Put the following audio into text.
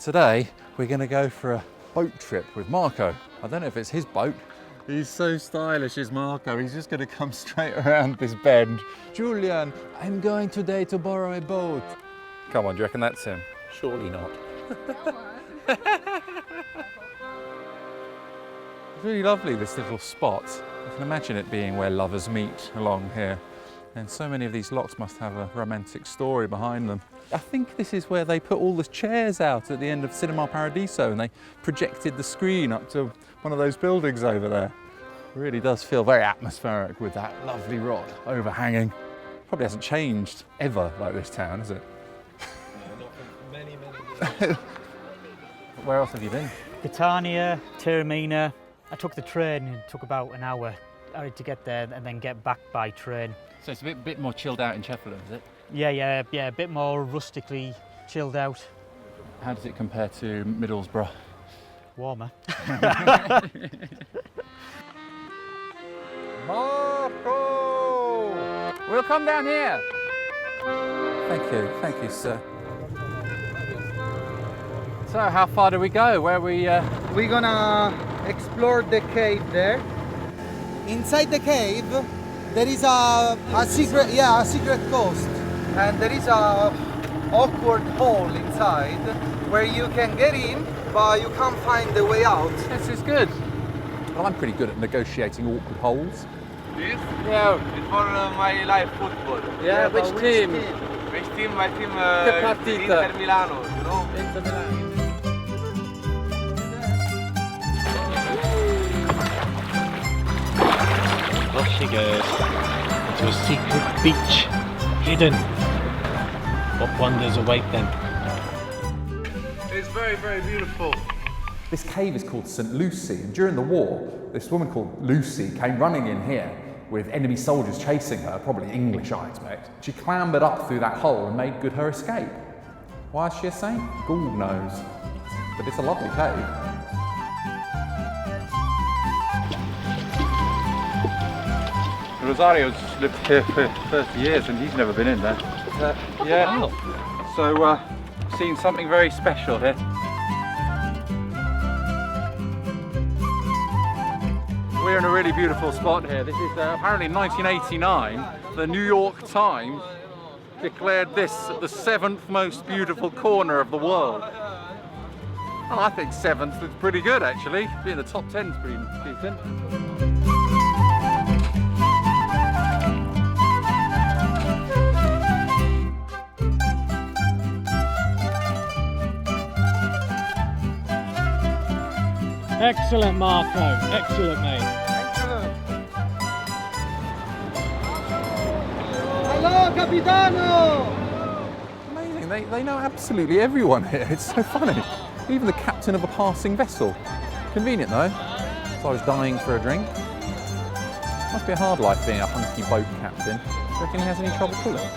Today we're going to go for a boat trip with Marco. I don't know if it's his boat. He's so stylish, is Marco. He's just going to come straight around this bend. Julian, I'm going today to borrow a boat. Come on, do you reckon that's him? Surely not. It's really lovely, this little spot. I can imagine it being where lovers meet along here. And so many of these locks must have a romantic story behind them. I think this is where they put all the chairs out at the end of Cinema Paradiso and they projected the screen up to one of those buildings over there. It really does feel very atmospheric with that lovely rock overhanging. Probably hasn't changed ever like this town, has it? Not for many, many years. Where else have you been? Catania, Taormina. I took the train and it took about an hour to get there and then get back by train. So it's a bit more chilled out in Cefalu, is it? Yeah, a bit more rustically chilled out. How does it compare to Middlesbrough? Warmer. Marco! We'll come down here. Thank you, sir. So, how far do we go? Where we? We're gonna explore the cave there. Inside the cave, there is a secret coast, and there is a awkward hole inside where you can get in, but you can't find the way out. This is good. Well, I'm pretty good at negotiating awkward holes. This? Yeah, it's for my life football. Yeah, which team? Which team? My team partita? Inter Milano, you know? Inter Milan. Off she goes into a secret beach, hidden. What wonders await them? It's very, very beautiful. This cave is called St. Lucy, and during the war, this woman called Lucy came running in here with enemy soldiers chasing her, probably English, I expect. She clambered up through that hole and made good her escape. Why is she a saint? God knows. But it's a lovely cave. Rosario's lived here for 30 years and he's never been in there. Yeah. Wow. So, seen something very special here. We're in a really beautiful spot here. This is apparently in 1989, the New York Times declared this the 7th most beautiful corner of the world. Well, I think 7th is pretty good actually. Being in the top 10 is pretty decent. Excellent, Marco. Excellent, mate. Hello, Capitano! Amazing, they know absolutely everyone here. It's so funny. Even the captain of a passing vessel. Convenient though. So I was dying for a drink. Must be a hard life being a hunky boat captain. Do you reckon he has any trouble pulling?